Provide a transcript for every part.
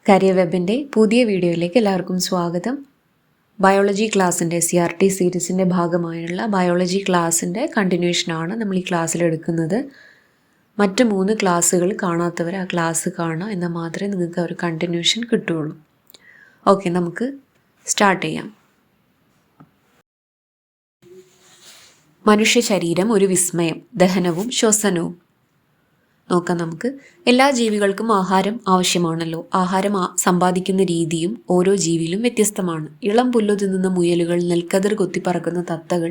Career വെബിൻ്റെ പുതിയ വീഡിയോയിലേക്ക് എല്ലാവർക്കും സ്വാഗതം. ബയോളജി ക്ലാസ്സിൻ്റെ CRT സീരീസിൻ്റെ ഭാഗമായുള്ള ബയോളജി ക്ലാസ്സിൻ്റെ കണ്ടിന്യൂഷനാണ് നമ്മൾ ഈ ക്ലാസ്സിൽ എടുക്കുന്നത്. മറ്റ് 3 ക്ലാസ്സുകൾ കാണാത്തവർ ആ ക്ലാസ് കാണുക, എന്നാൽ മാത്രമേ നിങ്ങൾക്ക് ഒരു കണ്ടിന്യൂഷൻ കിട്ടുകയുള്ളൂ. ഓക്കെ, നമുക്ക് സ്റ്റാർട്ട് ചെയ്യാം. മനുഷ്യ ശരീരം ഒരു വിസ്മയം, ദഹനവും ശ്വസനവും. നോക്കാം നമുക്ക്. എല്ലാ ജീവികൾക്കും ആഹാരം ആവശ്യമാണല്ലോ. ആഹാരം സമ്പാദിക്കുന്ന രീതിയും ഓരോ ജീവിയിലും വ്യത്യസ്തമാണ്. ഇളം പുല്ലു തിന്നുന്ന മുയലുകൾ, നെൽക്കതിർ കൊത്തിപ്പറക്കുന്ന തത്തകൾ,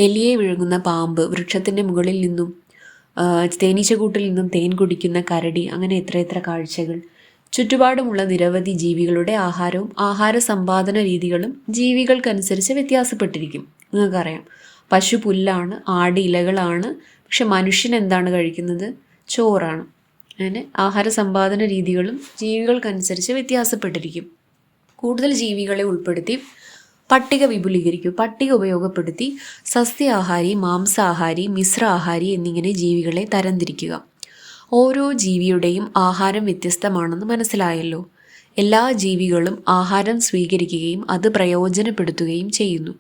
എലിയെ വിഴുങ്ങുന്ന പാമ്പ്, വൃക്ഷത്തിൻ്റെ മുകളിൽ നിന്നും തേനീച്ചക്കൂട്ടിൽ നിന്നും തേൻ കുടിക്കുന്ന കരടി, അങ്ങനെ എത്രയെത്ര കാഴ്ചകൾ. ചുറ്റുപാടുമുള്ള നിരവധി ജീവികളുടെ ആഹാരവും ആഹാര സമ്പാദന രീതികളും ജീവികൾക്കനുസരിച്ച് വ്യത്യാസപ്പെട്ടിരിക്കും. നിങ്ങൾക്കറിയാം, പശു പുല്ലാണ്, ആട് ഇലകളാണ്. പക്ഷെ മനുഷ്യൻ എന്താണ് കഴിക്കുന്നത്? ചോറാണ്. അങ്ങനെ ആഹാര സമ്പാദന രീതികളും ജീവികൾക്കനുസരിച്ച് വ്യത്യാസപ്പെട്ടിരിക്കും. കൂടുതൽ ജീവികളെ ഉൾപ്പെടുത്തി പട്ടിക വിപുലീകരിക്കും. പട്ടിക ഉപയോഗപ്പെടുത്തി സസ്യാഹാരി, മാംസാഹാരി, മിശ്രാഹാരി എന്നിങ്ങനെ ജീവികളെ തരംതിരിക്കുക. ഓരോ ജീവിയുടെയും ആഹാരം വ്യത്യസ്തമാണെന്ന് മനസ്സിലായല്ലോ. എല്ലാ ജീവികളും ആഹാരം സ്വീകരിക്കുകയും അത് പ്രയോജനപ്പെടുത്തുകയും ചെയ്യുന്നു.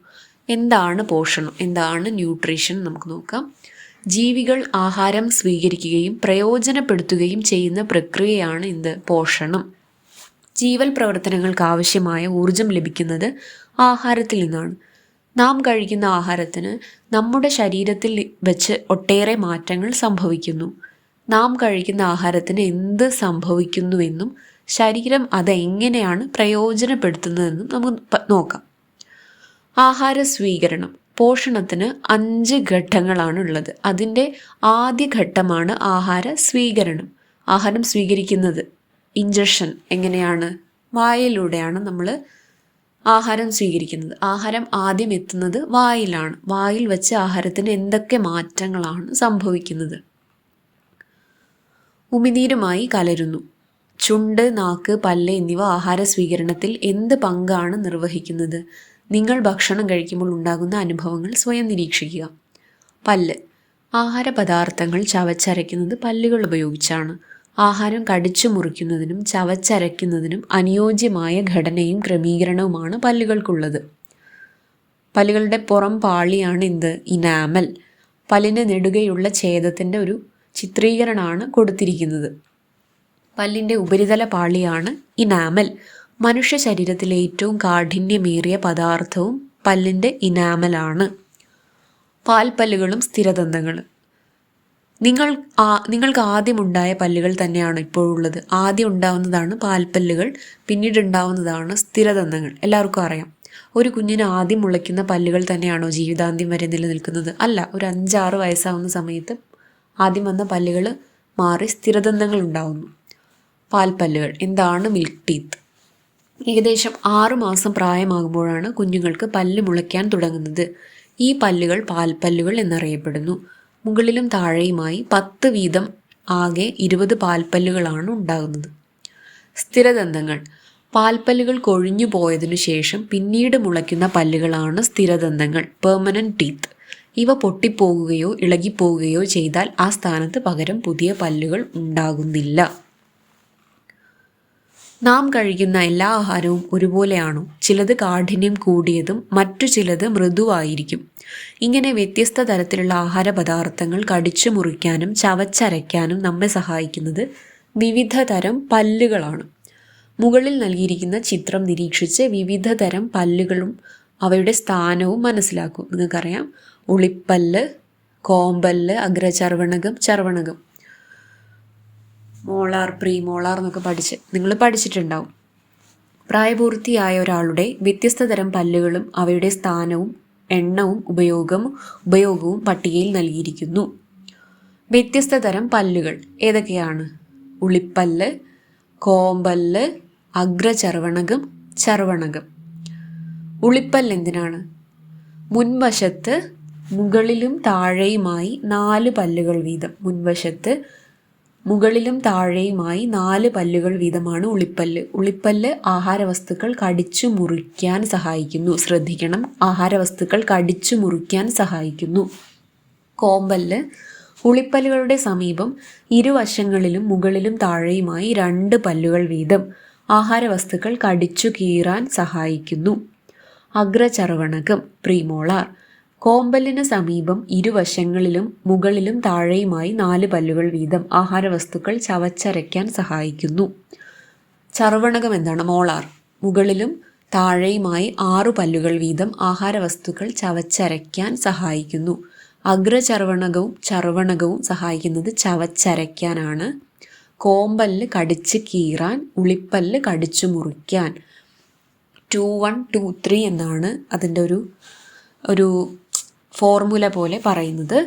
എന്താണ് പോഷണം, എന്താണ് ന്യൂട്രീഷൻ നമുക്ക് നോക്കാം. ജീവികൾ ആഹാരം സ്വീകരിക്കുകയും പ്രയോജനപ്പെടുത്തുകയും ചെയ്യുന്ന പ്രക്രിയയാണ് പോഷണം. ജീവൽ പ്രവർത്തനങ്ങൾക്ക് ആവശ്യമായ ഊർജം ലഭിക്കുന്നത് ആഹാരത്തിൽ നിന്നാണ്. നാം കഴിക്കുന്ന ആഹാരത്തിന് നമ്മുടെ ശരീരത്തിൽ വെച്ച് ഒട്ടേറെ മാറ്റങ്ങൾ സംഭവിക്കുന്നു. നാം കഴിക്കുന്ന ആഹാരത്തിന് എന്ത് സംഭവിക്കുന്നുവെന്നും ശരീരം അതെങ്ങനെയാണ് പ്രയോജനപ്പെടുത്തുന്നതെന്നും നമുക്ക് നോക്കാം. ആഹാര സ്വീകരണം. പോഷണത്തിന് 5 ഘട്ടങ്ങളാണ് ഉള്ളത്. അതിൻ്റെ ആദ്യ ഘട്ടമാണ് ആഹാര സ്വീകരണം. ആഹാരം സ്വീകരിക്കുന്നത് ഇഞ്ചക്ഷൻ എങ്ങനെയാണ്? വായിലൂടെയാണ് നമ്മൾ ആഹാരം സ്വീകരിക്കുന്നത്. ആഹാരം ആദ്യം എത്തുന്നത് വായിലാണ്. വായിൽ വെച്ച് ആഹാരത്തിന് എന്തൊക്കെ മാറ്റങ്ങളാണ് സംഭവിക്കുന്നത്? ഉമിനീരുമായി കലരുന്നു. ചുണ്ട്, നാക്ക്, പല്ല് എന്നിവ ആഹാര സ്വീകരണത്തിൽ എന്ത് പങ്കാണ് നിർവഹിക്കുന്നത്? നിങ്ങൾ ഭക്ഷണം കഴിക്കുമ്പോൾ ഉണ്ടാകുന്ന അനുഭവങ്ങൾ സ്വയം നിരീക്ഷിക്കുക. പല്ല്. ആഹാര പദാർത്ഥങ്ങൾ ചവച്ചരയ്ക്കുന്നത് പല്ലുകൾ ഉപയോഗിച്ചാണ്. ആഹാരം കടിച്ചു മുറിക്കുന്നതിനും ചവച്ചരയ്ക്കുന്നതിനും അനുയോജ്യമായ ഘടനയും ക്രമീകരണവുമാണ് പല്ലുകൾക്കുള്ളത്. പല്ലുകളുടെ പുറം പാളിയാണ് ഇനാമൽ. പല്ലിന് നെടുകെയുള്ള ഛേദത്തിൻ്റെ ഒരു ചിത്രീകരണമാണ് കൊടുത്തിരിക്കുന്നത്. പല്ലിൻ്റെ ഉപരിതല പാളിയാണ് ഇനാമൽ. മനുഷ്യ ശരീരത്തിലെ ഏറ്റവും കാഠിന്യമേറിയ പദാർത്ഥവും പല്ലിൻ്റെ ഇനാമലാണ്. പാൽപ്പല്ലുകളും സ്ഥിരദന്തങ്ങളും. നിങ്ങൾക്ക് ആദ്യം ഉണ്ടായ പല്ലുകൾ തന്നെയാണ് ഇപ്പോഴുള്ളത്. ആദ്യം ഉണ്ടാവുന്നതാണ് പാൽപ്പല്ലുകൾ, പിന്നീട് ഉണ്ടാവുന്നതാണ് സ്ഥിരദന്തങ്ങൾ. എല്ലാവർക്കും അറിയാം. ഒരു കുഞ്ഞിന് ആദ്യം മുളയ്ക്കുന്ന പല്ലുകൾ തന്നെയാണോ ജീവിതാന്ത്യം വരെ നിലനിൽക്കുന്നത്? അല്ല. ഒരു 5-6 വയസ്സാവുന്ന സമയത്ത് ആദ്യം വന്ന പല്ലുകൾ മാറി സ്ഥിരദന്തങ്ങൾ ഉണ്ടാവുന്നു. പാൽപ്പല്ലുകൾ. എന്താണ് മിൽക്ക് ടീത്ത്? ഏകദേശം 6 മാസം പ്രായമാകുമ്പോഴാണ് കുഞ്ഞുങ്ങൾക്ക് പല്ല് മുളയ്ക്കാൻ തുടങ്ങുന്നത്. ഈ പല്ലുകൾ പാൽപ്പല്ലുകൾ എന്നറിയപ്പെടുന്നു. മുകളിലും താഴെയുമായി 10 വീതം ആകെ 20 പാൽപ്പല്ലുകളാണ് ഉണ്ടാകുന്നത്. സ്ഥിരദന്തങ്ങൾ. പാൽപ്പല്ലുകൾ കൊഴിഞ്ഞു പോയതിനു ശേഷം പിന്നീട് മുളയ്ക്കുന്ന പല്ലുകളാണ് സ്ഥിരദന്തങ്ങൾ, പെർമനന്റ് ടീത്ത്. ഇവ പൊട്ടിപ്പോകുകയോ ഇളകിപ്പോകുകയോ ചെയ്താൽ ആ സ്ഥാനത്ത് പകരം പുതിയ പല്ലുകൾ ഉണ്ടാകുന്നില്ല. നാം കഴിക്കുന്ന എല്ലാ ആഹാരവും ഒരുപോലെയാണോ? ചിലത് കാഠിന്യം കൂടിയതും മറ്റു ചിലത് മൃദുവായിരിക്കും. ഇങ്ങനെ വ്യത്യസ്ത തരത്തിലുള്ള ആഹാര പദാർത്ഥങ്ങൾ കടിച്ചു മുറിക്കാനും ചവച്ചരയ്ക്കാനും നമ്മെ സഹായിക്കുന്നത് വിവിധ തരം പല്ലുകളാണ്. മുകളിൽ നൽകിയിരിക്കുന്ന ചിത്രം നിരീക്ഷിച്ച് വിവിധ തരം പല്ലുകളും അവയുടെ സ്ഥാനവും മനസ്സിലാക്കും. നിങ്ങൾക്കറിയാം, ഉളിപ്പല്ല്, കോമ്പല്ല്, അഗ്രചർവണകം, ചർവണകം, മോളാർ, പ്രീമോളാർ എന്നൊക്കെ നിങ്ങൾ പഠിച്ചിട്ടുണ്ടാവും. പ്രായപൂർത്തിയായ ഒരാളുടെ വ്യത്യസ്ത തരം പല്ലുകളും അവയുടെ സ്ഥാനവും എണ്ണവും ഉപയോഗവും പട്ടികയിൽ നൽകിയിരിക്കുന്നു. വ്യത്യസ്ത തരം പല്ലുകൾ ഏതൊക്കെയാണ്? ഉളിപ്പല്ല്, കോമ്പല്ല്, അഗ്രചർവണകം, ചർവണകം. ഉളിപ്പല്ല് എന്തിനാണ്? മുൻവശത്ത് മുകളിലും താഴെയുമായി 4 പല്ലുകൾ വീതം. മുൻവശത്ത് മുകളിലും താഴെയുമായി 4 പല്ലുകൾ വീതമാണ് ഉളിപ്പല്ല്. ഉളിപ്പല്ല് ആഹാരവസ്തുക്കൾ കടിച്ചു മുറിക്കാൻ സഹായിക്കുന്നു. ശ്രദ്ധിക്കണം, ആഹാരവസ്തുക്കൾ കടിച്ചു മുറിക്കാൻ സഹായിക്കുന്നു. കോമ്പല്ല്. ഉളിപ്പല്ലുകളുടെ സമീപം ഇരുവശങ്ങളിലും മുകളിലും താഴെയുമായി 2 പല്ലുകൾ വീതം. ആഹാരവസ്തുക്കൾ കടിച്ചു കീറാൻ സഹായിക്കുന്നു. അഗ്രചർവണകം പ്രീമോളാർ. കോമ്പലിന് സമീപം ഇരുവശങ്ങളിലും മുകളിലും താഴെയുമായി 4 പല്ലുകൾ വീതം ആഹാരവസ്തുക്കൾ ചവച്ചരയ്ക്കാൻ സഹായിക്കുന്നു. ചർവണകം എന്താണ്? മോളാർ. മുകളിലും താഴെയുമായി 6 പല്ലുകൾ വീതം ആഹാരവസ്തുക്കൾ ചവച്ചരയ്ക്കാൻ സഹായിക്കുന്നു. അഗ്രചർവണകവും ചർവണകവും സഹായിക്കുന്നത് ചവച്ചരയ്ക്കാനാണ്. കോമ്പല്ല് കടിച്ച് കീറാൻ, ഉളിപ്പല്ല് കടിച്ചു മുറിക്കാൻ. 2 1 2 3 എന്നാണ് അതിൻ്റെ ഒരു ഫോർമുല പോലെ പറയുന്നത്.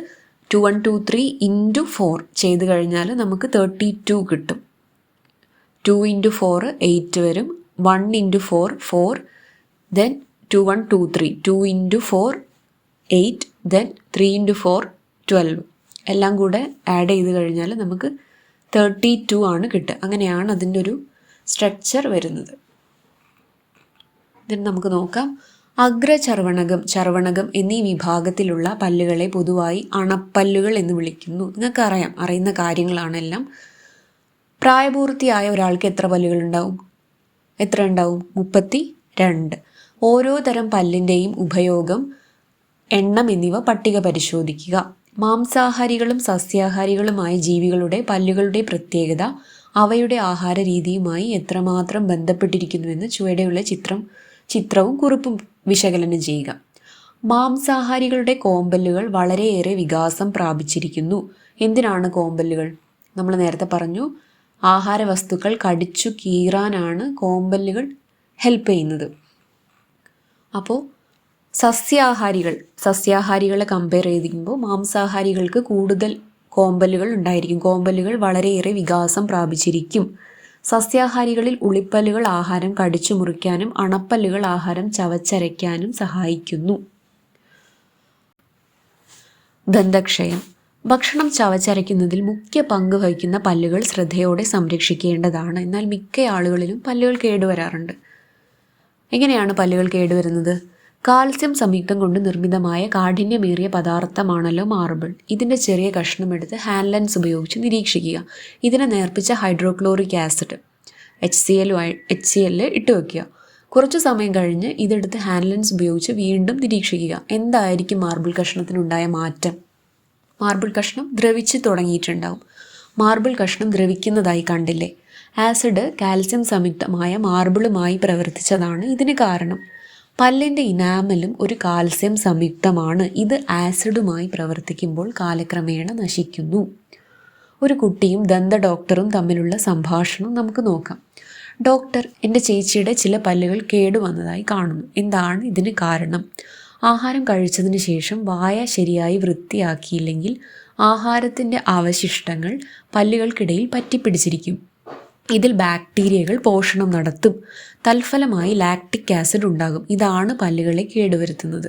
2 1 2 3 ഇൻറ്റു 4 ചെയ്ത് കഴിഞ്ഞാൽ നമുക്ക് 32 കിട്ടും. 2 ഇൻറ്റു 4 8 വരും. 1 into 4 4, then 2 1 2 3 2 into 4 8, then 3 into 4 12. എല്ലാം കൂടെ ആഡ് ചെയ്ത് കഴിഞ്ഞാൽ നമുക്ക് 32 ആണ് കിട്ടുക. അങ്ങനെയാണ് അതിൻ്റെ ഒരു സ്ട്രക്ചർ വരുന്നത്. ഇതിന് നമുക്ക് നോക്കാം. അഗ്രചർവണകം, ചർവണകം എന്നീ വിഭാഗത്തിലുള്ള പല്ലുകളെ പൊതുവായി അണപ്പല്ലുകൾ എന്ന് വിളിക്കുന്നു. നിങ്ങൾക്ക് അറിയുന്ന കാര്യങ്ങളാണെല്ലാം. പ്രായപൂർത്തിയായ ഒരാൾക്ക് എത്ര പല്ലുകൾ ഉണ്ടാവും? എത്ര ഉണ്ടാവും? 32. ഓരോ തരം പല്ലിൻ്റെയും ഉപയോഗം, എണ്ണം എന്നിവ പട്ടിക പരിശോധിക്കുക. മാംസാഹാരികളും സസ്യാഹാരികളുമായ ജീവികളുടെ പല്ലുകളുടെ പ്രത്യേകത അവയുടെ ആഹാര രീതിയുമായി എത്രമാത്രം ബന്ധപ്പെട്ടിരിക്കുന്നുവെന്ന് ചുവടെയുള്ള ചിത്രവും കുറിപ്പും വിശകലനം ചെയ്യുക. മാംസാഹാരികളുടെ കോമ്പല്ലുകൾ വളരെയേറെ വികാസം പ്രാപിച്ചിരിക്കുന്നു. എന്തിനാണ് കോമ്പല്ലുകൾ? നമ്മൾ നേരത്തെ പറഞ്ഞു, ആഹാരവസ്തുക്കൾ കടിച്ചു കീറാനാണ് കോമ്പല്ലുകൾ ഹെൽപ്പ് ചെയ്യുന്നത്. അപ്പോൾ സസ്യാഹാരികളെ കമ്പയർ ചെയ്തിരിക്കുമ്പോൾ മാംസാഹാരികൾക്ക് കൂടുതൽ കോമ്പല്ലുകൾ ഉണ്ടായിരിക്കും. കോമ്പല്ലുകൾ വളരെയേറെ വികാസം പ്രാപിച്ചിരിക്കും. സസ്യാഹാരികളിൽ ഉളിപ്പല്ലുകൾ ആഹാരം കടിച്ചു മുറിക്കാനും അണപ്പല്ലുകൾ ആഹാരം ചവച്ചരയ്ക്കാനും സഹായിക്കുന്നു. ദന്തക്ഷയം. ഭക്ഷണം ചവച്ചരയ്ക്കുന്നതിൽ മുഖ്യ പങ്ക് വഹിക്കുന്ന പല്ലുകൾ ശ്രദ്ധയോടെ സംരക്ഷിക്കേണ്ടതാണ്. എന്നാൽ മിക്ക ആളുകളിലും പല്ലുകൾ കേടുവരാറുണ്ട്. എങ്ങനെയാണ് പല്ലുകൾ കേടുവരുന്നത്? കാൽസ്യം സംയുക്തം കൊണ്ട് നിർമ്മിതമായ കാഠിന്യമേറിയ പദാർത്ഥമാണല്ലോ മാർബിൾ. ഇതിൻ്റെ ചെറിയ കഷ്ണം എടുത്ത് ഹാൻഡ് ലെൻസ് ഉപയോഗിച്ച് നിരീക്ഷിക്കുക. ഇതിനെ നേർപ്പിച്ച ഹൈഡ്രോക്ലോറിക് ആസിഡ് HCl ഇട്ട് വയ്ക്കുക. കുറച്ചു സമയം കഴിഞ്ഞ് ഇതെടുത്ത് ഹാൻഡ് ലെൻസ് ഉപയോഗിച്ച് വീണ്ടും നിരീക്ഷിക്കുക. എന്തായിരിക്കും മാർബിൾ കഷ്ണത്തിനുണ്ടായ മാറ്റം? മാർബിൾ കഷ്ണം ദ്രവിച്ച് തുടങ്ങിയിട്ടുണ്ടാവും. മാർബിൾ കഷ്ണം ദ്രവിക്കുന്നതായി കണ്ടില്ലേ? ആസിഡ് കാൽസ്യം സംയുക്തമായ മാർബിളുമായി പ്രവർത്തിച്ചതാണ് ഇതിന് കാരണം. പല്ലിൻ്റെ ഇനാമലും ഒരു കാൽസ്യം സംയുക്തമാണ്. ഇത് ആസിഡുമായി പ്രവർത്തിക്കുമ്പോൾ കാലക്രമേണ നശിക്കുന്നു. ഒരു കുട്ടിയും ദന്ത ഡോക്ടറും തമ്മിലുള്ള സംഭാഷണം നമുക്ക് നോക്കാം. ഡോക്ടർ, എൻ്റെ ചേച്ചിയുടെ ചില പല്ലുകൾ കേടുവന്നതായി കാണുന്നു. എന്താണ് ഇതിന് കാരണം? ആഹാരം കഴിച്ചതിന് ശേഷം വായ ശരിയായി വൃത്തിയാക്കിയില്ലെങ്കിൽ ആഹാരത്തിൻ്റെ അവശിഷ്ടങ്ങൾ പല്ലുകൾക്കിടയിൽ പറ്റിപ്പിടിച്ചിരിക്കും. ഇതിൽ ബാക്ടീരിയകൾ പോഷണം നടത്തും. തൽഫലമായി ലാക്റ്റിക് ആസിഡ് ഉണ്ടാകും. ഇതാണ് പല്ലുകളെ കേടുവരുത്തുന്നത്.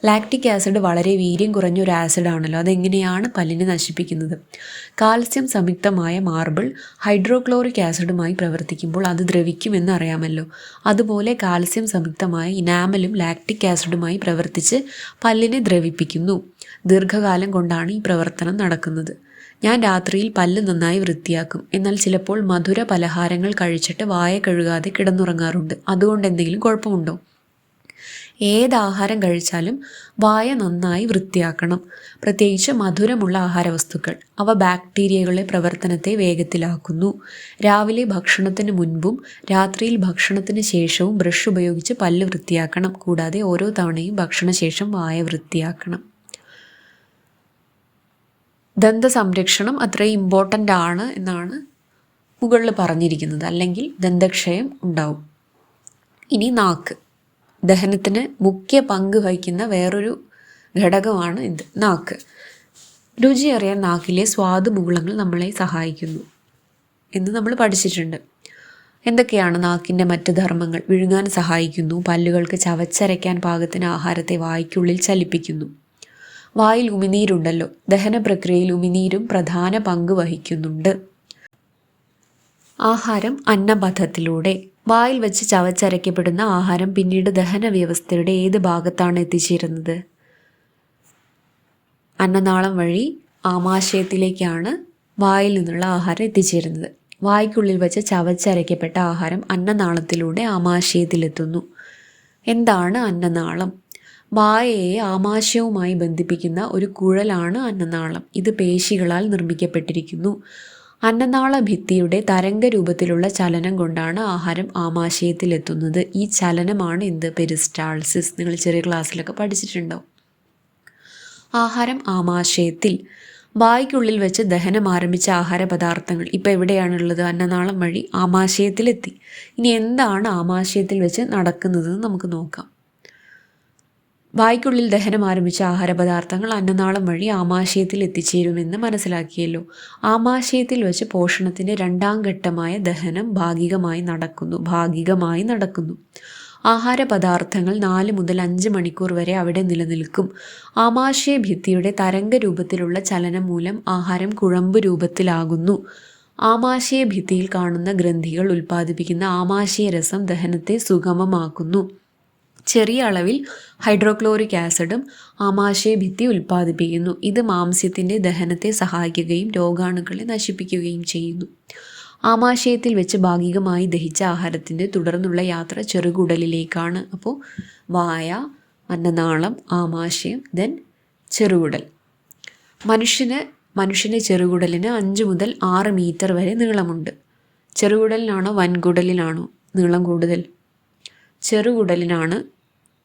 ലാക്റ്റിക് ആസിഡ് വളരെ വീര്യം കുറഞ്ഞ ഒരു ആസിഡാണല്ലോ. അതെങ്ങനെയാണ് പല്ലിനെ നശിപ്പിക്കുന്നത്? കാൽസ്യം സംയുക്തമായ മാർബിൾ ഹൈഡ്രോക്ലോറിക് ആസിഡുമായി പ്രവർത്തിക്കുമ്പോൾ അത് ദ്രവിക്കുമെന്ന് അറിയാമല്ലോ. അതുപോലെ കാൽസ്യം സംയുക്തമായ ഇനാമലും ലാക്റ്റിക് ആസിഡുമായി പ്രവർത്തിച്ച് പല്ലിനെ ദ്രവിപ്പിക്കുന്നു. ദീർഘകാലം കൊണ്ടാണ് ഈ പ്രവർത്തനം നടക്കുന്നത്. ഞാൻ രാത്രിയിൽ പല്ല് നന്നായി വൃത്തിയാക്കും. എന്നാൽ ചിലപ്പോൾ മധുര പലഹാരങ്ങൾ കഴിച്ചിട്ട് വായ കഴുകാതെ കിടന്നുറങ്ങാറുണ്ട്. അതുകൊണ്ട് എന്തെങ്കിലും കുഴപ്പമുണ്ടോ? ഏതാഹാരം കഴിച്ചാലും വായ നന്നായി വൃത്തിയാക്കണം. പ്രത്യേകിച്ച് മധുരമുള്ള ആഹാരവസ്തുക്കൾ. അവ ബാക്ടീരിയകളുടെ പ്രവർത്തനത്തെ വേഗത്തിലാക്കുന്നു. രാവിലെ ഭക്ഷണത്തിന് മുൻപും രാത്രിയിൽ ഭക്ഷണത്തിന് ശേഷവും ബ്രഷ് ഉപയോഗിച്ച് പല്ല് വൃത്തിയാക്കണം. കൂടാതെ ഓരോ തവണയും ഭക്ഷണശേഷം വായ വൃത്തിയാക്കണം. ദന്ത സംരക്ഷണം അത്രയും ഇമ്പോർട്ടൻ്റ് ആണ് എന്നാണ് മുകളിൽ പറഞ്ഞിരിക്കുന്നത്. അല്ലെങ്കിൽ ദന്തക്ഷയം ഉണ്ടാവും. ഇനി നാക്ക്. ദഹനത്തിന് മുഖ്യ പങ്ക് വഹിക്കുന്ന വേറൊരു ഘടകമാണ് ഇത്, നാക്ക്. രുചി അറിയാൻ നാക്കിലെ സ്വാദുമുകുളങ്ങൾ നമ്മളെ സഹായിക്കുന്നു എന്ന് നമ്മൾ പഠിച്ചിട്ടുണ്ട്. എന്തൊക്കെയാണ് നാക്കിൻ്റെ മറ്റ് ധർമ്മങ്ങൾ? വിഴുങ്ങാൻ സഹായിക്കുന്നു. പല്ലുകൾക്ക് ചവച്ചരയ്ക്കാൻ പാകത്തിന് ആഹാരത്തെ വായ്ക്കുള്ളിൽ ചലിപ്പിക്കുന്നു. വായിൽ ഉമിനീരുണ്ടല്ലോ. ദഹന പ്രക്രിയയിൽ ഉമിനീരും പ്രധാന പങ്ക് വഹിക്കുന്നുണ്ട്. ആഹാരം അന്നപഥത്തിലൂടെ. വായിൽ വെച്ച് ചവച്ചരയ്ക്കപ്പെടുന്ന ആഹാരം പിന്നീട് ദഹന വ്യവസ്ഥയുടെ ഏത് ഭാഗത്താണ് എത്തിച്ചേരുന്നത്? അന്നനാളം വഴി ആമാശയത്തിലേക്കാണ് വായിൽ നിന്നുള്ള ആഹാരം എത്തിച്ചേരുന്നത്. വായ്ക്കുള്ളിൽ വെച്ച് ചവച്ചരയ്ക്കപ്പെട്ട ആഹാരം അന്നനാളത്തിലൂടെ ആമാശയത്തിലെത്തുന്നു. എന്താണ് അന്നനാളം? വായയെ ആമാശയവുമായി ബന്ധിപ്പിക്കുന്ന ഒരു കുഴലാണ് അന്നനാളം. ഇത് പേശികളാൽ നിർമ്മിക്കപ്പെട്ടിരിക്കുന്നു. അന്നനാള ഭിത്തിയുടെ തരംഗരൂപത്തിലുള്ള ചലനം കൊണ്ടാണ് ആഹാരം ആമാശയത്തിലെത്തുന്നത്. ഈ ചലനമാണ് എന്ത്? പെരിസ്റ്റാൾസിസ്. നിങ്ങൾ ചെറിയ ക്ലാസ്സിലൊക്കെ പഠിച്ചിട്ടുണ്ടാവും. ആഹാരം ആമാശയത്തിൽ. വായ്ക്കുള്ളിൽ വെച്ച് ദഹനം ആരംഭിച്ച ആഹാര പദാർത്ഥങ്ങൾ ഇപ്പോൾ എവിടെയാണുള്ളത്? അന്നനാളം വഴി ആമാശയത്തിലെത്തി. ഇനി എന്താണ് ആമാശയത്തിൽ വെച്ച് നടക്കുന്നതെന്ന് നമുക്ക് നോക്കാം. വായ്ക്കുള്ളിൽ ദഹനം ആരംഭിച്ച ആഹാരപദാർത്ഥങ്ങൾ അന്നനാളം വഴി ആമാശയത്തിൽ എത്തിച്ചേരുമെന്ന് മനസ്സിലാക്കിയല്ലോ. ആമാശയത്തിൽ വെച്ച് പോഷണത്തിൻ്റെ രണ്ടാം ഘട്ടമായ ദഹനം ഭാഗികമായി നടക്കുന്നു. ആഹാരപദാർത്ഥങ്ങൾ 4 മുതൽ 5 മണിക്കൂർ വരെ അവിടെ നിലനിൽക്കും. ആമാശയ ഭിത്തിയുടെ തരംഗ രൂപത്തിലുള്ള ചലനം മൂലം ആഹാരം കുഴമ്പ് രൂപത്തിലാകുന്നു. ആമാശയ ഭിത്തിയിൽ കാണുന്ന ഗ്രന്ഥികൾ ഉൽപ്പാദിപ്പിക്കുന്ന ആമാശയരസം ദഹനത്തെ സുഗമമാക്കുന്നു. ചെറിയ അളവിൽ ഹൈഡ്രോക്ലോറിക് ആസിഡും ആമാശയ ഭിത്തി ഉൽപ്പാദിപ്പിക്കുന്നു. ഇത് മാംസ്യത്തിൻ്റെ ദഹനത്തെ സഹായിക്കുകയും രോഗാണുക്കളെ നശിപ്പിക്കുകയും ചെയ്യുന്നു. ആമാശയത്തിൽ വെച്ച് ഭാഗികമായി ദഹിച്ച ആഹാരത്തിൻ്റെ തുടർന്നുള്ള യാത്ര ചെറുകുടലിലേക്കാണ്. അപ്പോൾ വായ, അന്നനാളം, ആമാശയം, ദെൻ ചെറുകുടൽ. മനുഷ്യൻ്റെ ചെറുകുടലിന് 5 മുതൽ 6 മീറ്റർ വരെ നീളമുണ്ട്. ചെറുകുടലിനാണോ വൻകുടലിനാണോ നീളം കൂടുതൽ? ചെറുകുടലിനാണ്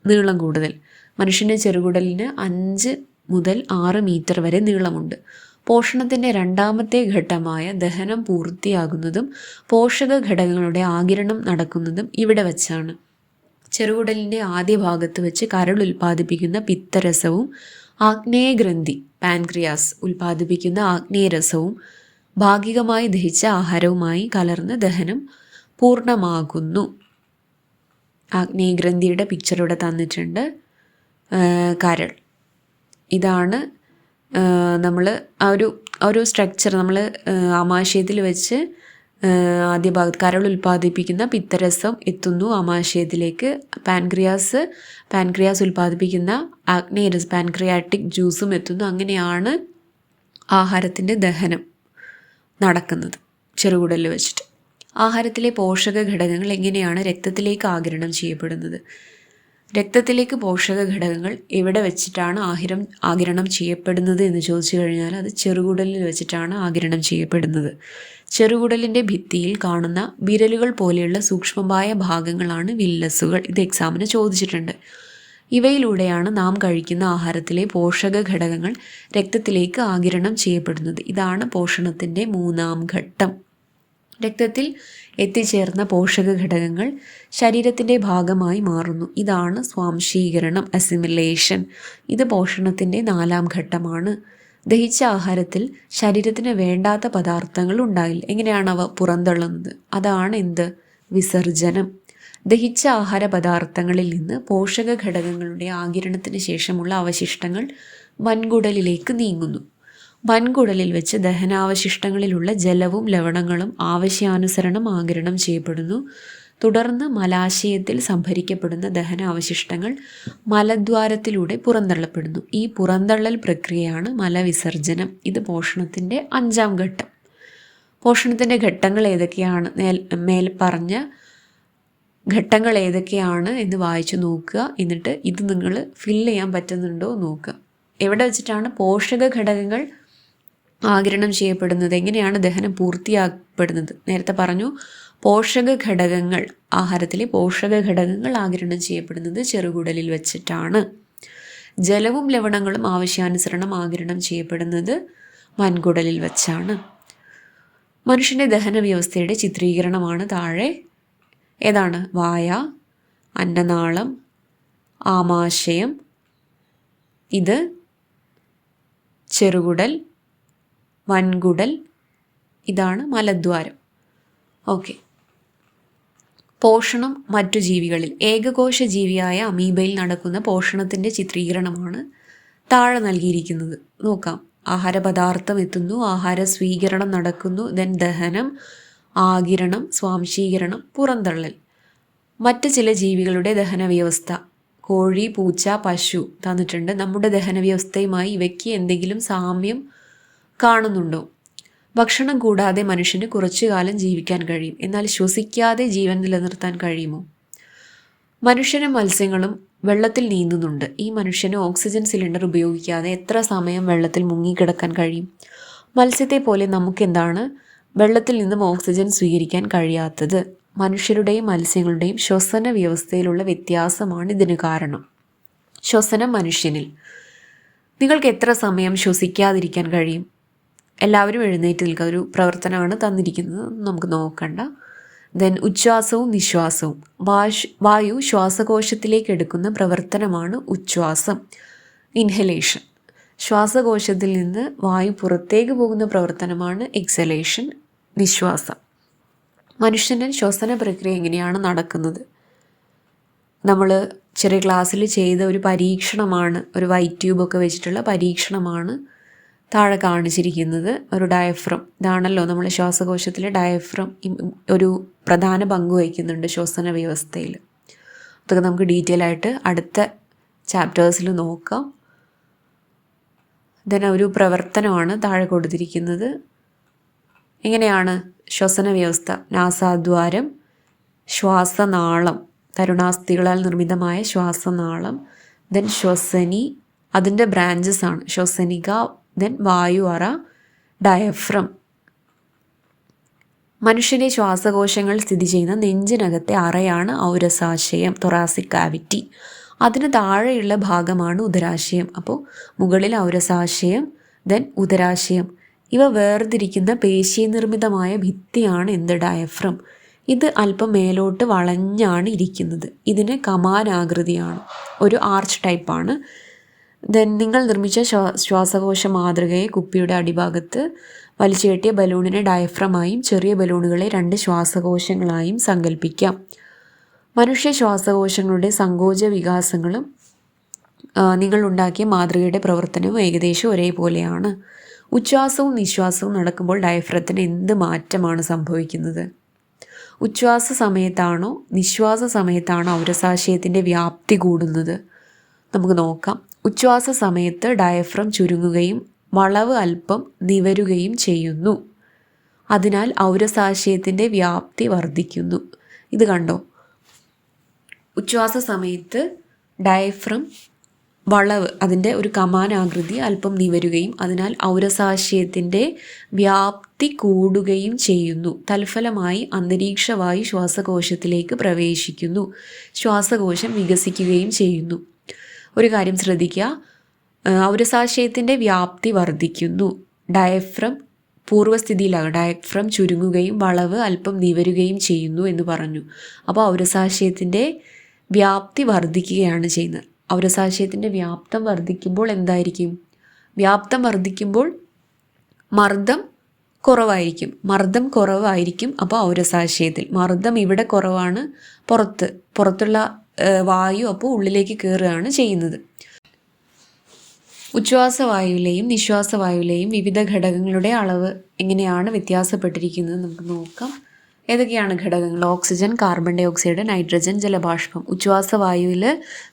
നീളം കൂടുതൽ. മനുഷ്യൻ്റെ ചെറുകുടലിന് 5 മുതൽ 6 മീറ്റർ വരെ നീളമുണ്ട്. പോഷണത്തിൻ്റെ രണ്ടാമത്തെ ഘട്ടമായ ദഹനം പൂർത്തിയാകുന്നതും പോഷക ഘടകങ്ങളുടെ ആഗിരണം നടക്കുന്നതും ഇവിടെ വച്ചാണ്. ചെറുകുടലിൻ്റെ ആദ്യ ഭാഗത്ത് വെച്ച് കരൾ ഉൽപ്പാദിപ്പിക്കുന്ന പിത്തരസവും ആഗ്നേയഗ്രന്ഥി പാൻക്രിയാസ് ഉൽപ്പാദിപ്പിക്കുന്ന ആഗ്നേയരസവും ഭാഗികമായി ദഹിച്ച ആഹാരവുമായി കലർന്ന് ദഹനം പൂർണ്ണമാകുന്നു. ആഗ്നേയഗ്രന്ഥിയുടെ പിക്ചർ ഇവിടെ തന്നിട്ടുണ്ട്. കരൾ. ഇതാണ് നമ്മൾ ആ ഒരു സ്ട്രക്ചർ നമ്മൾ ആമാശയത്തിൽ വെച്ച് ആദ്യ ഭാഗത്ത് കരൾ ഉൽപ്പാദിപ്പിക്കുന്ന പിത്തരസം എത്തുന്നു ആമാശയത്തിലേക്ക്. പാൻക്രിയാസ് ഉൽപ്പാദിപ്പിക്കുന്ന ആഗ്നേയരസം പാൻക്രിയാറ്റിക് ജ്യൂസും എത്തുന്നു. അങ്ങനെയാണ് ആഹാരത്തിൻ്റെ ദഹനം നടക്കുന്നത് ചെറുകുടലിൽ വെച്ചിട്ട്. ആഹാരത്തിലെ പോഷക ഘടകങ്ങൾ എങ്ങനെയാണ് രക്തത്തിലേക്ക് ആഗിരണം ചെയ്യപ്പെടുന്നത്? രക്തത്തിലേക്ക് പോഷക ഘടകങ്ങൾ എവിടെ വെച്ചിട്ടാണ് ആഗിരണം ചെയ്യപ്പെടുന്നത് എന്ന് ചോദിച്ചു കഴിഞ്ഞാൽ അത് ചെറുകുടലിൽ വെച്ചിട്ടാണ് ആഗിരണം ചെയ്യപ്പെടുന്നത്. ചെറുകുടലിൻ്റെ ഭിത്തിയിൽ കാണുന്ന വിരലുകൾ പോലെയുള്ള സൂക്ഷ്മമായ ഭാഗങ്ങളാണ് വില്ലസുകൾ. ഇത് എക്സാമിന് ചോദിച്ചിട്ടുണ്ട്. ഇവയിലൂടെയാണ് നാം കഴിക്കുന്ന ആഹാരത്തിലെ പോഷക ഘടകങ്ങൾ രക്തത്തിലേക്ക് ആഗിരണം ചെയ്യപ്പെടുന്നത്. ഇതാണ് പോഷണത്തിൻ്റെ 3-ാം ഘട്ടം. രക്തത്തിൽ എത്തിച്ചേർന്ന പോഷക ഘടകങ്ങൾ ശരീരത്തിൻ്റെ ഭാഗമായി മാറുന്നു. ഇതാണ് സ്വാംശീകരണം, അസിമിലേഷൻ. ഇത് പോഷണത്തിൻ്റെ 4-ാം ഘട്ടമാണ്. ദഹിച്ച ആഹാരത്തിൽ ശരീരത്തിന് വേണ്ടാത്ത പദാർത്ഥങ്ങൾ ഉണ്ടായില്ല. എങ്ങനെയാണ് അവ പുറന്തള്ളുന്നത്? അതാണ് എന്ത്? വിസർജനം. ദഹിച്ച ആഹാര പദാർത്ഥങ്ങളിൽ നിന്ന് പോഷക ഘടകങ്ങളുടെ ആഗിരണത്തിന് ശേഷമുള്ള അവശിഷ്ടങ്ങൾ വൻകുടലിലേക്ക് നീങ്ങുന്നു. വൻകുടലിൽ വെച്ച് ദഹനാവശിഷ്ടങ്ങളിലുള്ള ജലവും ലവണങ്ങളും ആവശ്യാനുസരണം ആഗിരണം ചെയ്യപ്പെടുന്നു. തുടർന്ന് മലാശയത്തിൽ സംഭരിക്കപ്പെടുന്ന ദഹനാവശിഷ്ടങ്ങൾ മലദ്വാരത്തിലൂടെ പുറന്തള്ളപ്പെടുന്നു. ഈ പുറന്തള്ളൽ പ്രക്രിയയാണ് മലവിസർജനം. ഇത് പോഷണത്തിൻ്റെ 5-ാം ഘട്ടം. പോഷണത്തിൻ്റെ ഘട്ടങ്ങൾ ഏതൊക്കെയാണ്? മേൽ പറഞ്ഞ ഘട്ടങ്ങൾ ഏതൊക്കെയാണ് എന്ന് വായിച്ചു നോക്കുക. എന്നിട്ട് ഇത് നിങ്ങൾ ഫില്ല് ചെയ്യാൻ പറ്റുന്നുണ്ടോ നോക്കുക. എവിടെ വെച്ചിട്ടാണ് പോഷക ഘടകങ്ങൾ ആഗിരണം ചെയ്യപ്പെടുന്നത്? എങ്ങനെയാണ് ദഹനം പൂർത്തിയാക്കപ്പെടുന്നത്? നേരത്തെ പറഞ്ഞു, പോഷക ഘടകങ്ങൾ, ആഹാരത്തിലെ പോഷക ഘടകങ്ങൾ ആഗിരണം ചെയ്യപ്പെടുന്നത് ചെറുകുടലിൽ വെച്ചിട്ടാണ്. ജലവും ലവണങ്ങളും ആവശ്യാനുസരണം ആഗിരണം ചെയ്യപ്പെടുന്നത് വൻകുടലിൽ വെച്ചാണ്. മനുഷ്യൻ്റെ ദഹന വ്യവസ്ഥയുടെ ചിത്രീകരണമാണ് താഴെ. ഏതാണ്? വായ, അന്നനാളം, ആമാശയം, ഇത് ചെറുകുടൽ, വൻകുടൽ, ഇതാണ് മലദ്വാരം. ഓക്കെ. പോഷണം മറ്റു ജീവികളിൽ. ഏകകോശ ജീവിയായ അമീബയിൽ നടക്കുന്ന പോഷണത്തിൻ്റെ ചിത്രീകരണമാണ് താഴെ നൽകിയിരിക്കുന്നത്. നോക്കാം. ആഹാരപദാർത്ഥം എത്തുന്നു, ആഹാര സ്വീകരണം നടക്കുന്നു, ദെൻ ദഹനം, ആഗിരണം, സ്വാംശീകരണം, പുറന്തള്ളൽ. മറ്റ് ചില ജീവികളുടെ ദഹന വ്യവസ്ഥ. കോഴി, പൂച്ച, പശു തന്നിട്ടുണ്ട്. നമ്മുടെ ദഹന വ്യവസ്ഥയുമായി ഇവയ്ക്ക് എന്തെങ്കിലും സാമ്യം കാണുന്നുണ്ടോ? ഭക്ഷണം കൂടാതെ മനുഷ്യന് കുറച്ചു കാലം ജീവിക്കാൻ കഴിയും. എന്നാൽ ശ്വസിക്കാതെ ജീവൻ നിലനിർത്താൻ കഴിയുമോ? മനുഷ്യനും മത്സ്യങ്ങളും വെള്ളത്തിൽ നീന്തുന്നുണ്ട്. ഈ മനുഷ്യന് ഓക്സിജൻ സിലിണ്ടർ ഉപയോഗിക്കാതെ എത്ര സമയം വെള്ളത്തിൽ മുങ്ങിക്കിടക്കാൻ കഴിയും? മത്സ്യത്തെ പോലെ നമുക്കെന്താണ് വെള്ളത്തിൽ നിന്നും ഓക്സിജൻ സ്വീകരിക്കാൻ കഴിയാത്തത്? മനുഷ്യരുടെയും മത്സ്യങ്ങളുടെയും ശ്വസന വ്യവസ്ഥയിലുള്ള വ്യത്യാസമാണ് ഇതിന് കാരണം. ശ്വസനം മനുഷ്യനിൽ. നിങ്ങൾക്ക് എത്ര സമയം ശ്വസിക്കാതിരിക്കാൻ കഴിയും? എല്ലാവരും എഴുന്നേറ്റ് നിൽക്കുക. ഒരു പ്രവർത്തനമാണ് തന്നിരിക്കുന്നത്, നമുക്ക് നോക്കണ്ട. ദെൻ ഉച്ഛ്വാസവും നിശ്വാസവും. വായു ശ്വാസകോശത്തിലേക്ക് എടുക്കുന്ന പ്രവർത്തനമാണ് ഉച്ഛ്വാസം, ഇൻഹലേഷൻ. ശ്വാസകോശത്തിൽ നിന്ന് വായു പുറത്തേക്ക് പോകുന്ന പ്രവർത്തനമാണ് എക്സലേഷൻ, നിശ്വാസം. മനുഷ്യൻ്റെ ശ്വസന പ്രക്രിയ എങ്ങനെയാണ് നടക്കുന്നത്? നമ്മൾ ചെറിയ ക്ലാസ്സിൽ ചെയ്ത ഒരു പരീക്ഷണമാണ്, ഒരു വൈറ്റ് ട്യൂബൊക്കെ വെച്ചിട്ടുള്ള പരീക്ഷണമാണ് താഴെ കാണിച്ചിരിക്കുന്നത്. ഒരു ഡയഫ്രം, ഇതാണല്ലോ നമ്മൾ ശ്വാസകോശത്തിലെ ഡയഫ്രം ഒരു പ്രധാന പങ്ക് വഹിക്കുന്നുണ്ട് ശ്വസന വ്യവസ്ഥയിൽ. അതൊക്കെ നമുക്ക് ഡീറ്റെയിൽ ആയിട്ട് അടുത്ത ചാപ്റ്റേഴ്സിൽ നോക്കാം. ഇതിന് ഒരു പ്രവർത്തനമാണ് താഴെ കൊടുത്തിരിക്കുന്നത്. എങ്ങനെയാണ് ശ്വസന വ്യവസ്ഥ? നാസാദ്വാരം, ശ്വാസനാളം, തരുണാസ്ഥികളാൽ നിർമ്മിതമായ ശ്വാസനാളം, ദെൻ ശ്വസനി, അതിൻ്റെ ബ്രാഞ്ചസ് ആണ് ശ്വസനിക, ദെൻ വായു അറ, ഡയഫ്രം. മനുഷ്യൻ്റെ ശ്വാസകോശങ്ങൾ സ്ഥിതി ചെയ്യുന്ന നെഞ്ചിനകത്തെ അറയാണ് ഔരസാശയം, തൊറാസിക് കാവിറ്റി. അതിന് താഴെയുള്ള ഭാഗമാണ് ഉദരാശയം. അപ്പോൾ മുകളിൽ ഔരസാശയം, ദെൻ ഉദരാശയം. ഇവ വേർതിരിക്കുന്ന പേശി നിർമ്മിതമായ ഭിത്തിയാണ് എന്ത്? ഡയഫ്രം. ഇത് അല്പം മേലോട്ട് വളഞ്ഞാണ് ഇരിക്കുന്നത്. ഇതിന് കമാനാകൃതിയാണ്, ഒരു ആർച്ച് ടൈപ്പാണ്. ദെൻ നിങ്ങൾ നിർമ്മിച്ച ശ്വാസകോശ മാതൃകയെ കുപ്പിയുടെ അടിഭാഗത്ത് വലിച്ചു കെട്ടിയ ബലൂണിനെ ഡയഫ്രമായും ചെറിയ ബലൂണുകളെ 2 ശ്വാസകോശങ്ങളായും സങ്കല്പിക്കാം. മനുഷ്യ ശ്വാസകോശങ്ങളുടെ സങ്കോച വികാസങ്ങളും നിങ്ങൾ ഉണ്ടാക്കിയ മാതൃകയുടെ പ്രവർത്തനവും ഏകദേശം ഒരേപോലെയാണ്. ഉച്ഛ്വാസവും നിശ്വാസവും നടക്കുമ്പോൾ ഡയഫ്രത്തിന് എന്ത് മാറ്റമാണ് സംഭവിക്കുന്നത്? ഉച്ഛ്വാസ സമയത്താണോ നിശ്വാസ സമയത്താണോ ഔരസാശയത്തിൻ്റെ വ്യാപ്തി കൂടുന്നത്? നമുക്ക് നോക്കാം. ഉച്ഛ്വാസ സമയത്ത് ഡയഫ്രം ചുരുങ്ങുകയും വളവ് അല്പം നിവരുകയും ചെയ്യുന്നു. അതിനാൽ ഔരസാശയത്തിൻ്റെ വ്യാപ്തി വർദ്ധിക്കുന്നു. ഇത് കണ്ടോ? ഉച്ഛ്വാസ സമയത്ത് ഡയഫ്രം വളവ്, അതിൻ്റെ ഒരു കമാനാകൃതി അല്പം നിവരുകയും അതിനാൽ ഔരസാശയത്തിൻ്റെ വ്യാപ്തി കൂടുകയും ചെയ്യുന്നു. തൽഫലമായി അന്തരീക്ഷവായു ശ്വാസകോശത്തിലേക്ക് പ്രവേശിക്കുന്നു. ശ്വാസകോശം വികസിക്കുകയും ചെയ്യുന്നു. ഒരു കാര്യം ശ്രദ്ധിക്കുക, ഔരസാശയത്തിൻ്റെ വ്യാപ്തി വർദ്ധിക്കുന്നു. ഡയഫ്രം പൂർവ്വസ്ഥിതിയിലാകും. ഡയഫ്രം ചുരുങ്ങുകയും വളവ് അല്പം നിവരുകയും ചെയ്യുന്നു എന്ന് പറഞ്ഞു. അപ്പോൾ ഔരസാശയത്തിൻ്റെ വ്യാപ്തി വർദ്ധിക്കുകയാണ് ചെയ്യുന്നത്. ഔരസാശയത്തിൻ്റെ വ്യാപ്തം വർദ്ധിക്കുമ്പോൾ എന്തായിരിക്കും? വ്യാപ്തം വർദ്ധിക്കുമ്പോൾ മർദ്ദം കുറവായിരിക്കും. അപ്പോൾ ഔരസാശയത്തിൽ മർദ്ദം ഇവിടെ കുറവാണ്, പുറത്തുള്ള വായു അപ്പോൾ ഉള്ളിലേക്ക് കയറുകയാണ് ചെയ്യുന്നത്. ഉച്ഛ്വാസവായുവിലെയും നിശ്വാസവായുവിലെയും വിവിധ ഘടകങ്ങളുടെ അളവ് എങ്ങനെയാണ് വ്യത്യാസപ്പെട്ടിരിക്കുന്നത് നമുക്ക് നോക്കാം. ഏതൊക്കെയാണ് ഘടകങ്ങൾ? Oxygen, carbon dioxide, nitrogen, ജലബാഷ്പം. ഉച്ഛ്വാസവായുവിൽ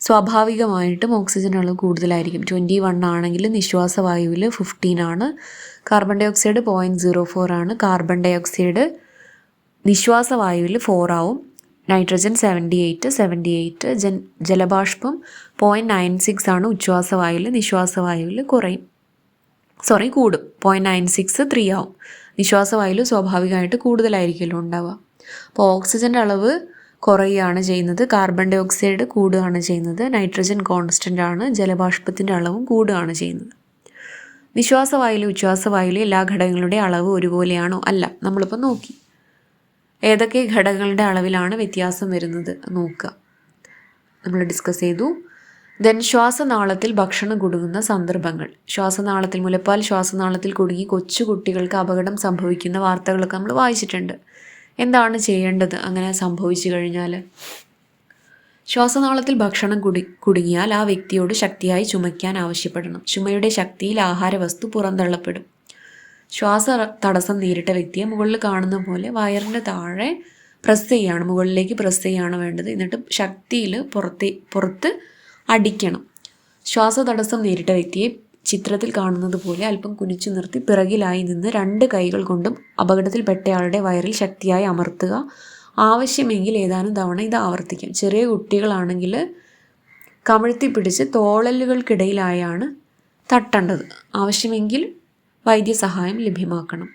സ്വാഭാവികമായിട്ടും ഓക്സിജൻ അളവ് കൂടുതലായിരിക്കും, 21 ആണെങ്കിൽ നിശ്വാസവായുവിൽ 15 ആണ്. കാർബൺ ഡൈ ഓക്സൈഡ് 0.04 ആണ്. കാർബൺ ഡൈ ഓക്സൈഡ് നിശ്വാസവായുവിൽ 4 ആവും. നൈട്രജൻ 78. ജലബാഷ്പം 0.96 ആണ് ഉച്ഛ്വാസവായുവിൽ. നിശ്വാസവായുവിൽ കൂടും, 0.96 3 ആവും. നിശ്വാസവായുവിൽ സ്വാഭാവികമായിട്ട് കൂടുതലായിരിക്കുമല്ലോ ഉണ്ടാവുക. അപ്പോൾ ഓക്സിജൻ്റെ അളവ് കുറയുകയാണ് ചെയ്യുന്നത്, കാർബൺ ഡൈ ഓക്സൈഡ് കൂടുകയാണ് ചെയ്യുന്നത്, നൈട്രജൻ കോൺസ്റ്റൻ്റ് ആണ്, ജലബാഷ്പത്തിൻ്റെ അളവും കൂടുകയാണ് ചെയ്യുന്നത്. നിശ്വാസവായുവിലെ ഉച്ഛ്വാസവായുവിലെ എല്ലാ ഘടകങ്ങളുടെ അളവ് ഒരുപോലെയാണോ? അല്ല. നമ്മളിപ്പോൾ നോക്കി ഏതൊക്കെ ഘടകങ്ങളുടെ അളവിലാണ് വ്യത്യാസം വരുന്നത് നോക്കുക, നമ്മൾ ഡിസ്കസ് ചെയ്തു. ദെൻ ശ്വാസനാളത്തിൽ ഭക്ഷണം കുടുങ്ങുന്ന സന്ദർഭങ്ങൾ. മുലപ്പാൽ ശ്വാസനാളത്തിൽ കുടുങ്ങി കൊച്ചു കുട്ടികൾക്ക് അപകടം സംഭവിക്കുന്ന വാർത്തകളൊക്കെ നമ്മൾ വായിച്ചിട്ടുണ്ട്. എന്താണ് ചെയ്യേണ്ടത് അങ്ങനെ സംഭവിച്ചു കഴിഞ്ഞാൽ? ശ്വാസനാളത്തിൽ ഭക്ഷണം കുടുങ്ങിയാൽ ആ വ്യക്തിയോട് ശക്തിയായി ചുമയ്ക്കാൻ ആവശ്യപ്പെടണം. ചുമയുടെ ശക്തിയിൽ ആഹാരവസ്തു പുറന്തള്ളപ്പെടും. ശ്വാസ തടസ്സം നേരിട്ട വ്യക്തിയെ മുകളിൽ കാണുന്ന പോലെ വയറിൻ്റെ താഴെ മുകളിലേക്ക് പ്രസ് ചെയ്യാണ് വേണ്ടത്. എന്നിട്ട് ശക്തിയിൽ പുറത്ത് അടിക്കണം. ശ്വാസതടസ്സം നേരിട്ട വ്യക്തിയെ ചിത്രത്തിൽ കാണുന്നത് പോലെ അല്പം കുനിച്ചു നിർത്തി പിറകിലായി നിന്ന് 2 കൈകൾ കൊണ്ടും അപകടത്തിൽപ്പെട്ടയാളുടെ വയറിൽ ശക്തിയായി അമർത്തുക. ആവശ്യമെങ്കിൽ ഏതാനും തവണ ഇത് ആവർത്തിക്കാം. ചെറിയ കുട്ടികളാണെങ്കിൽ കമഴ്ത്തി പിടിച്ച് തോളലുകൾക്കിടയിലായാണ് തട്ടേണ്ടത്. ആവശ്യമെങ്കിൽ വൈദ്യസഹായം ലഭ്യമാക്കണം.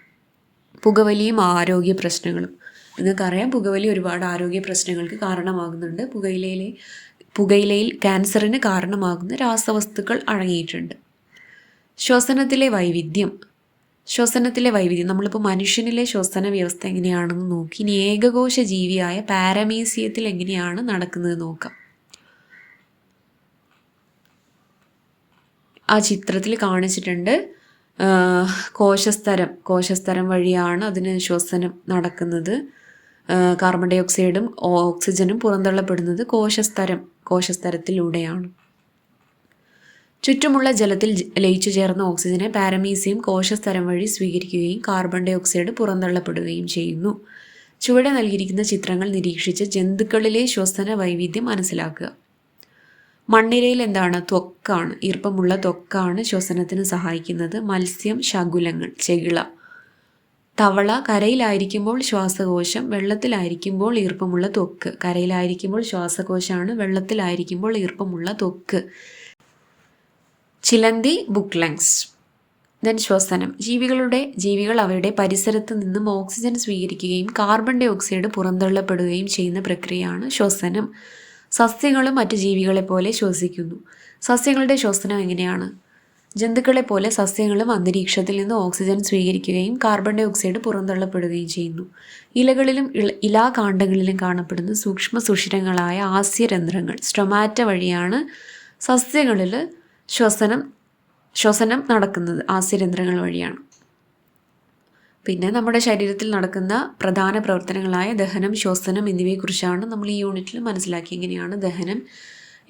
പുകവലിയും ആരോഗ്യ പ്രശ്നങ്ങളും. നിങ്ങൾക്കറിയാം, പുകവലി ഒരുപാട് ആരോഗ്യ പ്രശ്നങ്ങൾക്ക് കാരണമാകുന്നുണ്ട്. പുകയിലയിൽ ക്യാൻസറിന് കാരണമാകുന്ന രാസവസ്തുക്കൾ അടങ്ങിയിട്ടുണ്ട്. ശ്വസനത്തിലെ വൈവിധ്യം. നമ്മളിപ്പോൾ മനുഷ്യനിലെ ശ്വസന വ്യവസ്ഥ എങ്ങനെയാണെന്ന് നോക്കി. ഇനി ഏകകോശ ജീവിയായ പാരമീസിയത്തിൽ എങ്ങനെയാണ് നടക്കുന്നത് നോക്കാം. ആ ചിത്രത്തിൽ കാണിച്ചിട്ടുണ്ട്. കോശസ്തരം വഴിയാണ് അതിന് ശ്വസനം നടക്കുന്നത്. കാർബൺ ഡൈ ഓക്സൈഡും ഓക്സിജനും പുറന്തള്ളപ്പെടുന്നത് കോശസ്തരത്തിലൂടെയാണ്. ചുറ്റുമുള്ള ജലത്തിൽ ലയിച്ചു ചേർന്ന ഓക്സിജനെ പാരമീസിയം കോശസ്തരം വഴി സ്വീകരിക്കുകയും കാർബൺ ഡൈ ഓക്സൈഡ് പുറന്തള്ളപ്പെടുകയും ചെയ്യുന്നു. ചുവടെ നൽകിയിരിക്കുന്ന ചിത്രങ്ങൾ നിരീക്ഷിച്ച് ജന്തുക്കളിലെ ശ്വസന വൈവിധ്യം മനസ്സിലാക്കുക. മണ്ണിരയിൽ എന്താണ്? ത്വക്കാണ്. ഈർപ്പമുള്ള ത്വക്കാണ് ശ്വസനത്തിന് സഹായിക്കുന്നത്. മത്സ്യം, ശകുലങ്ങൾ, ചെകിള. തവള കരയിലായിരിക്കുമ്പോൾ ശ്വാസകോശം, വെള്ളത്തിലായിരിക്കുമ്പോൾ ഈർപ്പമുള്ള ത്വക്ക്. കരയിലായിരിക്കുമ്പോൾ ശ്വാസകോശമാണ്, വെള്ളത്തിലായിരിക്കുമ്പോൾ ഈർപ്പമുള്ള ത്വക്ക്. ചിലന്തി, ബുക്ക് ലങ്സ്. ദെൻ ശ്വസനം. ജീവികൾ അവയുടെ പരിസരത്ത് നിന്നും ഓക്സിജൻ സ്വീകരിക്കുകയും കാർബൺ ഡൈ ഓക്സൈഡ് പുറന്തള്ളപ്പെടുകയും ചെയ്യുന്ന പ്രക്രിയയാണ് ശ്വസനം. സസ്യങ്ങളും മറ്റ് ജീവികളെ പോലെ ശ്വസിക്കുന്നു. സസ്യങ്ങളുടെ ശ്വസനം എങ്ങനെയാണ്? ജന്തുക്കളെ പോലെ സസ്യങ്ങളും അന്തരീക്ഷത്തിൽ നിന്ന് ഓക്സിജൻ സ്വീകരിക്കുകയും കാർബൺ ഡൈ ഓക്സൈഡ് പുറന്തള്ളപ്പെടുകയും ചെയ്യുന്നു. ഇലകളിലും ഇലാകാണ്ഡങ്ങളിലും കാണപ്പെടുന്ന സൂക്ഷ്മ സുഷിരങ്ങളായ ആസ്യരന്ധ്രങ്ങൾ, സ്ട്രൊമാറ്റ വഴിയാണ് സസ്യങ്ങളിൽ ശ്വസനം നടക്കുന്നത്. ആസ്യരന്ധ്രങ്ങൾ വഴിയാണ്. പിന്നെ നമ്മുടെ ശരീരത്തിൽ നടക്കുന്ന പ്രധാന പ്രവർത്തനങ്ങളായ ദഹനം, ശ്വസനം എന്നിവയെക്കുറിച്ചാണ് നമ്മൾ ഈ യൂണിറ്റിൽ മനസ്സിലാക്കി.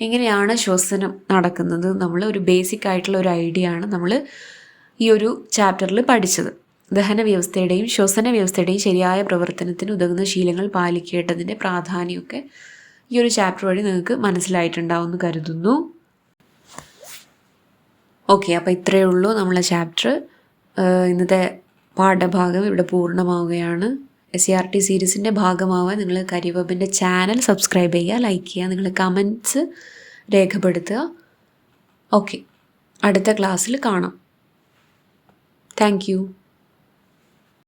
എങ്ങനെയാണ് ശ്വസനം നടക്കുന്നത്. നമ്മൾ ഒരു ബേസിക് ആയിട്ടുള്ള ഒരു ഐഡിയ ആണ് നമ്മൾ ഈ ഒരു ചാപ്റ്ററിൽ പഠിച്ചത്. ദഹന വ്യവസ്ഥയുടെയും ശ്വസന വ്യവസ്ഥയുടെയും ശരിയായ പ്രവർത്തനത്തിന് ഉതകുന്ന ശീലങ്ങൾ പാലിക്കേണ്ടതിൻ്റെ പ്രാധാന്യമൊക്കെ ഈ ഒരു ചാപ്റ്റർ വഴി നിങ്ങൾക്ക് മനസ്സിലായിട്ടുണ്ടാവുമെന്ന് കരുതുന്നു. ഓക്കെ, അപ്പോൾ ഇത്രയേ ഉള്ളൂ നമ്മളെ ചാപ്റ്റർ. ഇന്നത്തെ പാഠഭാഗം ഇവിടെ പൂർണ്ണമാവുകയാണ്. SCERT സീരീസിൻ്റെ ഭാഗമാവാൻ നിങ്ങൾ കരിവബിൻ്റെ ചാനൽ സബ്സ്ക്രൈബ് ചെയ്യുക, ലൈക്ക് ചെയ്യുക, നിങ്ങൾ കമൻറ്റ്സ് രേഖപ്പെടുത്തുക. ഓക്കെ, അടുത്ത ക്ലാസ്സിൽ കാണാം. Thank you.